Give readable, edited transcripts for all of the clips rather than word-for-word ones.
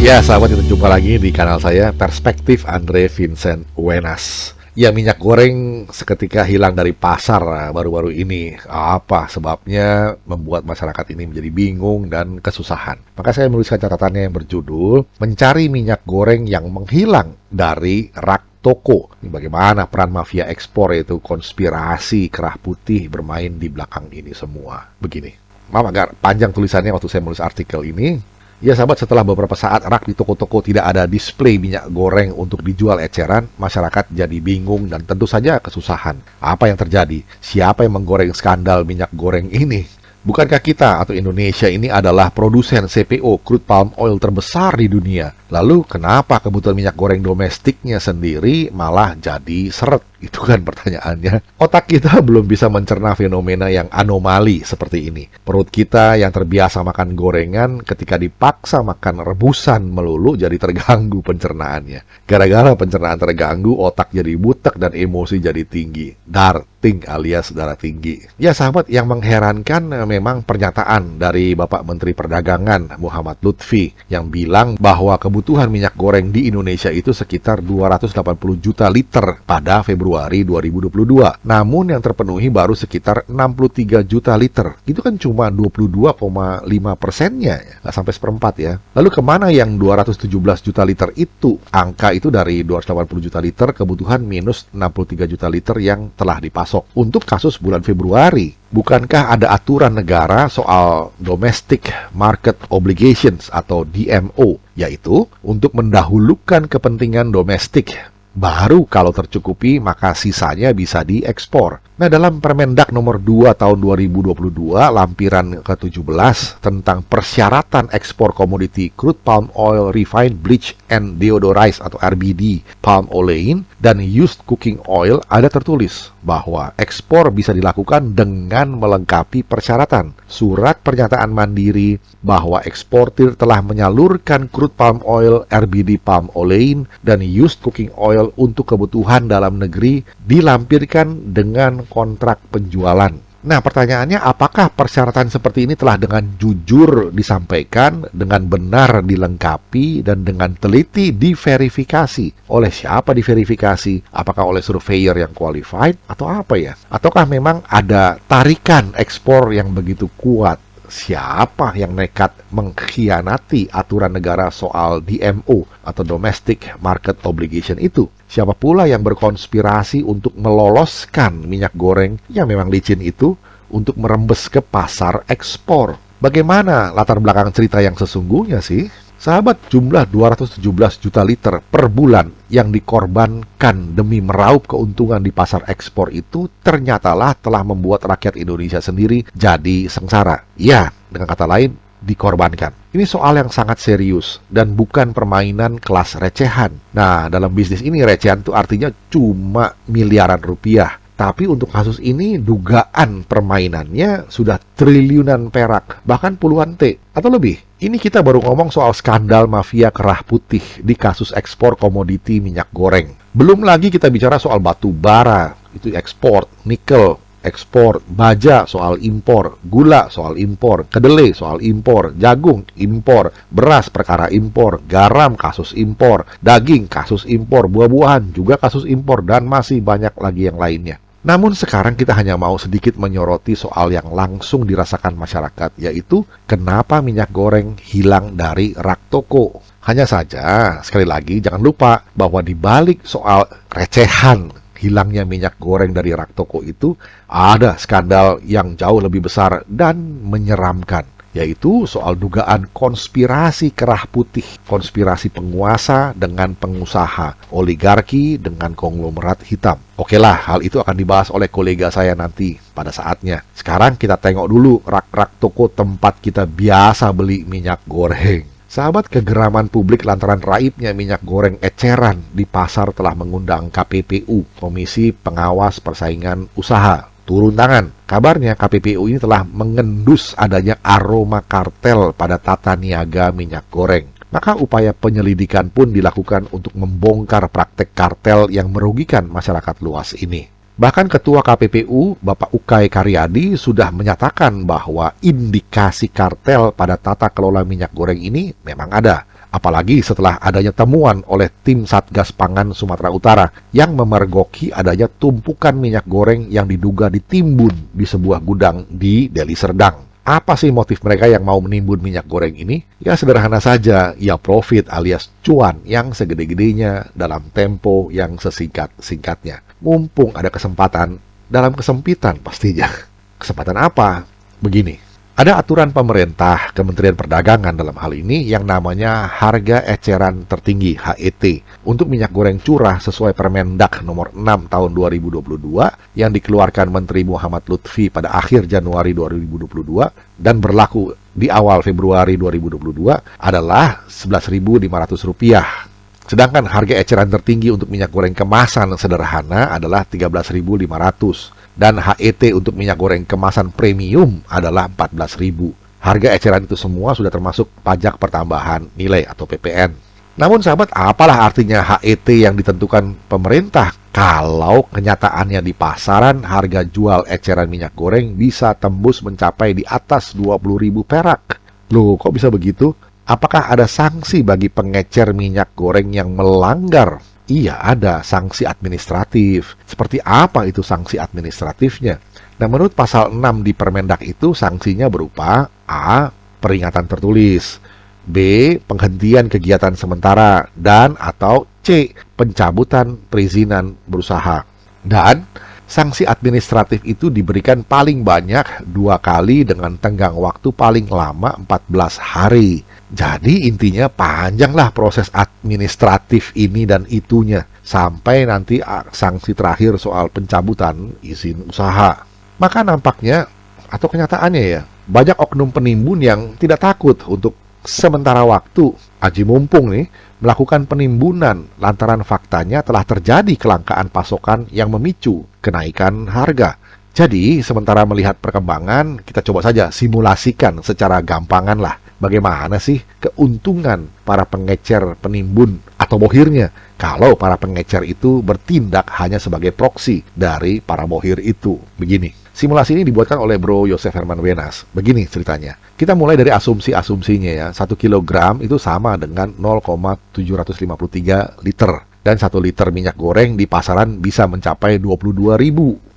Ya, sahabat, kita jumpa lagi di kanal saya, Perspektif Andre Vincent Wenas. Ya, minyak goreng seketika hilang dari pasar baru-baru ini. Apa sebabnya membuat masyarakat ini menjadi bingung dan kesusahan? Maka saya menuliskan catatannya yang berjudul, Mencari Minyak Goreng yang Menghilang dari Rak Toko. Ini bagaimana peran mafia ekspor, yaitu konspirasi kerah putih bermain di belakang ini semua. Begini, maaf agak panjang tulisannya waktu saya menulis artikel ini. Ya sahabat, setelah beberapa saat rak di toko-toko tidak ada display minyak goreng untuk dijual eceran, masyarakat jadi bingung dan tentu saja kesusahan. Apa yang terjadi? Siapa yang menggoreng skandal minyak goreng ini? Bukankah kita atau Indonesia ini adalah produsen CPO, crude palm oil terbesar di dunia? Lalu kenapa kebutuhan minyak goreng domestiknya sendiri malah jadi seret? Itu kan pertanyaannya. Otak kita belum bisa mencerna fenomena yang anomali seperti ini. Perut kita yang terbiasa makan gorengan ketika dipaksa makan rebusan melulu jadi terganggu pencernaannya. Gara-gara pencernaan terganggu, otak jadi butek dan emosi jadi tinggi. Darting alias darah tinggi. Ya sahabat, yang mengherankan memang pernyataan dari Bapak Menteri Perdagangan Muhammad Lutfi yang bilang bahwa kebutuhan minyak goreng di Indonesia itu sekitar 280 juta liter pada Februari 2022. Namun yang terpenuhi baru sekitar 63 juta liter. Itu kan cuma 22,5%-nya, nggak sampai seperempat ya. Lalu kemana yang 217 juta liter itu? Angka itu dari 280 juta liter kebutuhan minus 63 juta liter yang telah dipasok. Untuk kasus bulan Februari, bukankah ada aturan negara soal Domestic Market Obligations atau DMO, yaitu untuk mendahulukan kepentingan domestik. Baru kalau tercukupi maka sisanya bisa diekspor. Nah, dalam Permendak nomor 2 tahun 2022 lampiran ke-17 tentang persyaratan ekspor komoditi crude palm oil, refined bleach and deodorized atau RBD, palm olein, dan used cooking oil ada tertulis bahwa ekspor bisa dilakukan dengan melengkapi persyaratan. Surat pernyataan mandiri bahwa eksportir telah menyalurkan crude palm oil, RBD palm olein, dan used cooking oil untuk kebutuhan dalam negeri dilampirkan dengan kontrak penjualan. Nah, pertanyaannya, apakah persyaratan seperti ini telah dengan jujur disampaikan, dengan benar dilengkapi, dan dengan teliti diverifikasi? Oleh siapa diverifikasi? Apakah oleh surveyor yang qualified? Atau apa ya? Ataukah memang ada tarikan ekspor yang begitu kuat? Siapa yang nekat mengkhianati aturan negara soal DMO atau Domestic Market Obligation itu? Siapa pula yang berkonspirasi untuk meloloskan minyak goreng yang memang licin itu untuk merembes ke pasar ekspor? Bagaimana latar belakang cerita yang sesungguhnya sih? Sahabat, jumlah 217 juta liter per bulan yang dikorbankan demi meraup keuntungan di pasar ekspor itu ternyatalah telah membuat rakyat Indonesia sendiri jadi sengsara. Ya, dengan kata lain, dikorbankan. Ini soal yang sangat serius dan bukan permainan kelas recehan. Nah, dalam bisnis ini recehan itu artinya cuma miliaran rupiah. Tapi untuk kasus ini dugaan permainannya sudah triliunan perak, bahkan puluhan T atau lebih. Ini kita baru ngomong soal skandal mafia kerah putih di kasus ekspor komoditi minyak goreng. Belum lagi kita bicara soal batu bara, itu ekspor, nikel, ekspor, baja soal impor, gula soal impor, kedelai soal impor, jagung impor, beras perkara impor, garam kasus impor, daging kasus impor, buah-buahan juga kasus impor, dan masih banyak lagi yang lainnya. Namun sekarang kita hanya mau sedikit menyoroti soal yang langsung dirasakan masyarakat, yaitu kenapa minyak goreng hilang dari rak toko. Hanya saja, sekali lagi jangan lupa bahwa di balik soal recehan hilangnya minyak goreng dari rak toko itu ada skandal yang jauh lebih besar dan menyeramkan, yaitu soal dugaan konspirasi kerah putih, konspirasi penguasa dengan pengusaha, oligarki dengan konglomerat hitam. Oke lah, hal itu akan dibahas oleh kolega saya nanti pada saatnya. Sekarang kita tengok dulu rak-rak toko tempat kita biasa beli minyak goreng. Sahabat, kegeraman publik lantaran raibnya minyak goreng eceran di pasar telah mengundang KPPU, Komisi Pengawas Persaingan Usaha, turun tangan. Kabarnya KPPU ini telah mengendus adanya aroma kartel pada tata niaga minyak goreng. Maka upaya penyelidikan pun dilakukan untuk membongkar praktek kartel yang merugikan masyarakat luas ini. Bahkan Ketua KPPU, Bapak Ukay Karyadi, sudah menyatakan bahwa indikasi kartel pada tata kelola minyak goreng ini memang ada. Apalagi setelah adanya temuan oleh tim Satgas Pangan Sumatera Utara yang memergoki adanya tumpukan minyak goreng yang diduga ditimbun di sebuah gudang di Deli Serdang. Apa sih motif mereka yang mau menimbun minyak goreng ini? Ya sederhana saja, ya profit alias cuan yang segede-gedenya dalam tempo yang sesingkat-singkatnya. Mumpung ada kesempatan dalam kesempitan pastinya. Kesempatan apa? Begini. Ada aturan pemerintah, Kementerian Perdagangan dalam hal ini yang namanya Harga Eceran Tertinggi (HET) untuk minyak goreng curah sesuai Permendak nomor 6 tahun 2022 yang dikeluarkan Menteri Muhammad Lutfi pada akhir Januari 2022 dan berlaku di awal Februari 2022 adalah Rp11.500. Sedangkan harga eceran tertinggi untuk minyak goreng kemasan sederhana adalah Rp13.500 dan HET untuk minyak goreng kemasan premium adalah Rp14.000. Harga eceran itu semua sudah termasuk pajak pertambahan nilai atau PPN. Namun sahabat, apalah artinya HET yang ditentukan pemerintah kalau kenyataannya di pasaran harga jual eceran minyak goreng bisa tembus mencapai di atas 20.000 perak. Loh, kok bisa begitu? Apakah ada sanksi bagi pengecer minyak goreng yang melanggar? Iya, ada sanksi administratif. Seperti apa itu sanksi administratifnya? Nah, menurut pasal 6 di Permendak itu sanksinya berupa A. Peringatan tertulis, B. Penghentian kegiatan sementara, dan atau C. Pencabutan perizinan berusaha. Dan sanksi administratif itu diberikan paling banyak 2 kali dengan tenggang waktu paling lama 14 hari. Jadi intinya panjanglah proses administratif ini dan itunya sampai nanti sanksi terakhir soal pencabutan izin usaha. Maka nampaknya atau kenyataannya ya, banyak oknum penimbun yang tidak takut untuk sementara waktu aji mumpung nih melakukan penimbunan lantaran faktanya telah terjadi kelangkaan pasokan yang memicu kenaikan harga. Jadi, sementara melihat perkembangan, kita coba saja simulasikan secara gampangan lah bagaimana sih keuntungan para pengecer penimbun atau bohirnya kalau para pengecer itu bertindak hanya sebagai proksi dari para bohir itu. Begini, simulasi ini dibuatkan oleh Bro Yosef Herman Wenas. Begini ceritanya. Kita mulai dari asumsi-asumsinya ya. 1 kilogram itu sama dengan 0,753 liter. Dan 1 liter minyak goreng di pasaran bisa mencapai 22.000.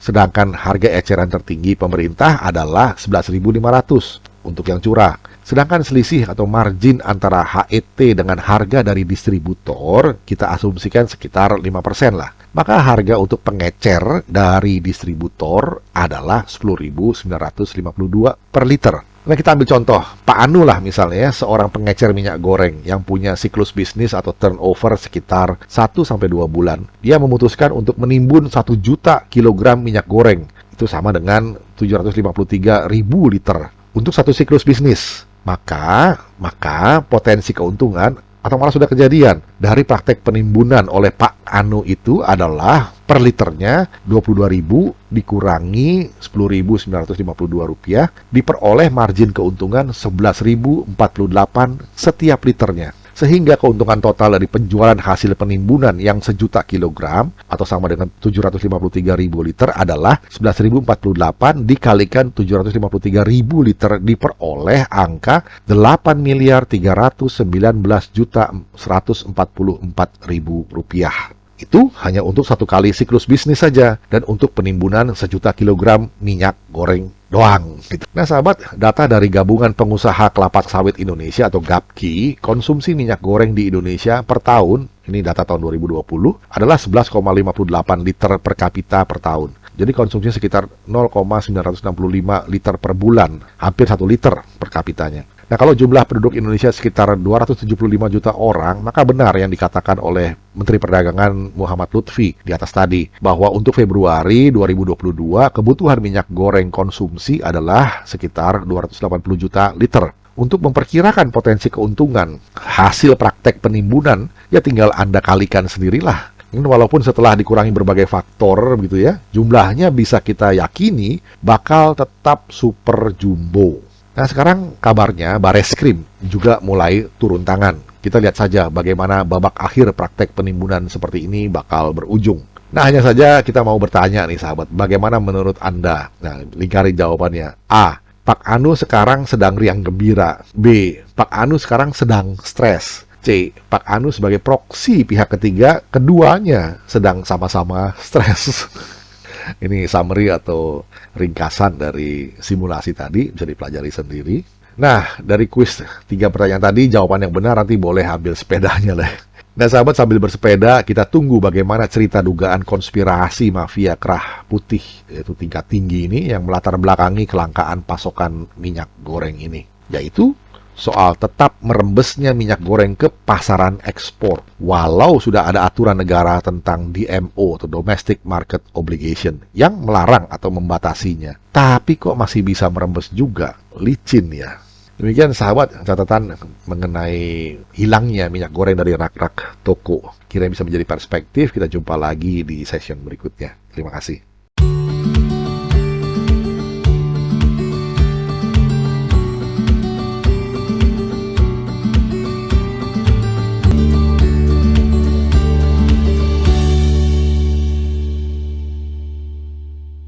Sedangkan harga eceran tertinggi pemerintah adalah 11.500 untuk yang curah. Sedangkan selisih atau margin antara HET dengan harga dari distributor kita asumsikan sekitar 5% lah. Maka harga untuk pengecer dari distributor adalah 10.952 per liter. Nah, kita ambil contoh, Pak Anu lah misalnya, seorang pengecer minyak goreng yang punya siklus bisnis atau turnover sekitar 1-2 bulan. Dia memutuskan untuk menimbun 1 juta kilogram minyak goreng. Itu sama dengan 753.000 liter untuk 1 siklus bisnis. Maka potensi keuntungan atau malah sudah kejadian dari praktek penimbunan oleh Pak Anu itu adalah per liternya 22.000 dikurangi 10.952 rupiah diperoleh margin keuntungan 11.048 setiap liternya. Sehingga keuntungan total dari penjualan hasil penimbunan yang 1 juta kilogram atau sama dengan 753.000 liter adalah 11.048 dikalikan 753.000 liter diperoleh angka 8.319.144.000 rupiah. Itu hanya untuk 1 kali siklus bisnis saja dan untuk penimbunan 1 juta kilogram minyak goreng doang. Nah sahabat, data dari Gabungan Pengusaha Kelapa Sawit Indonesia atau GAPKI, konsumsi minyak goreng di Indonesia per tahun, ini data tahun 2020, adalah 11,58 liter per kapita per tahun. Jadi konsumsinya sekitar 0,965 liter per bulan, hampir 1 liter per kapitanya. Nah, kalau jumlah penduduk Indonesia sekitar 275 juta orang, maka benar yang dikatakan oleh Menteri Perdagangan Muhammad Lutfi di atas tadi, bahwa untuk Februari 2022, kebutuhan minyak goreng konsumsi adalah sekitar 280 juta liter. Untuk memperkirakan potensi keuntungan hasil praktek penimbunan, ya tinggal Anda kalikan sendirilah. Walaupun setelah dikurangi berbagai faktor gitu ya, jumlahnya bisa kita yakini bakal tetap super jumbo. Nah sekarang kabarnya Bareskrim juga mulai turun tangan. Kita lihat saja bagaimana babak akhir praktek penimbunan seperti ini bakal berujung. Nah hanya saja kita mau bertanya nih sahabat, bagaimana menurut Anda? Nah lingkari jawabannya. A. Pak Anu sekarang sedang riang gembira. B. Pak Anu sekarang sedang stres. C. Pak Anu sebagai proksi pihak ketiga, keduanya sedang sama-sama stres. Ini summary atau ringkasan dari simulasi tadi, bisa dipelajari sendiri. Nah, dari kuis 3 pertanyaan tadi, jawaban yang benar nanti boleh ambil sepedanya lah. Nah sahabat, sambil bersepeda, kita tunggu bagaimana cerita dugaan konspirasi mafia kerah putih, yaitu tingkat tinggi ini yang melatar belakangi kelangkaan pasokan minyak goreng ini. Yaitu soal tetap merembesnya minyak goreng ke pasaran ekspor. Walau sudah ada aturan negara tentang DMO atau Domestic Market Obligation yang melarang atau membatasinya. Tapi kok masih bisa merembes juga? Licin ya. Demikian sahabat, catatan mengenai hilangnya minyak goreng dari rak-rak toko. Kira bisa menjadi perspektif, kita jumpa lagi di session berikutnya. Terima kasih.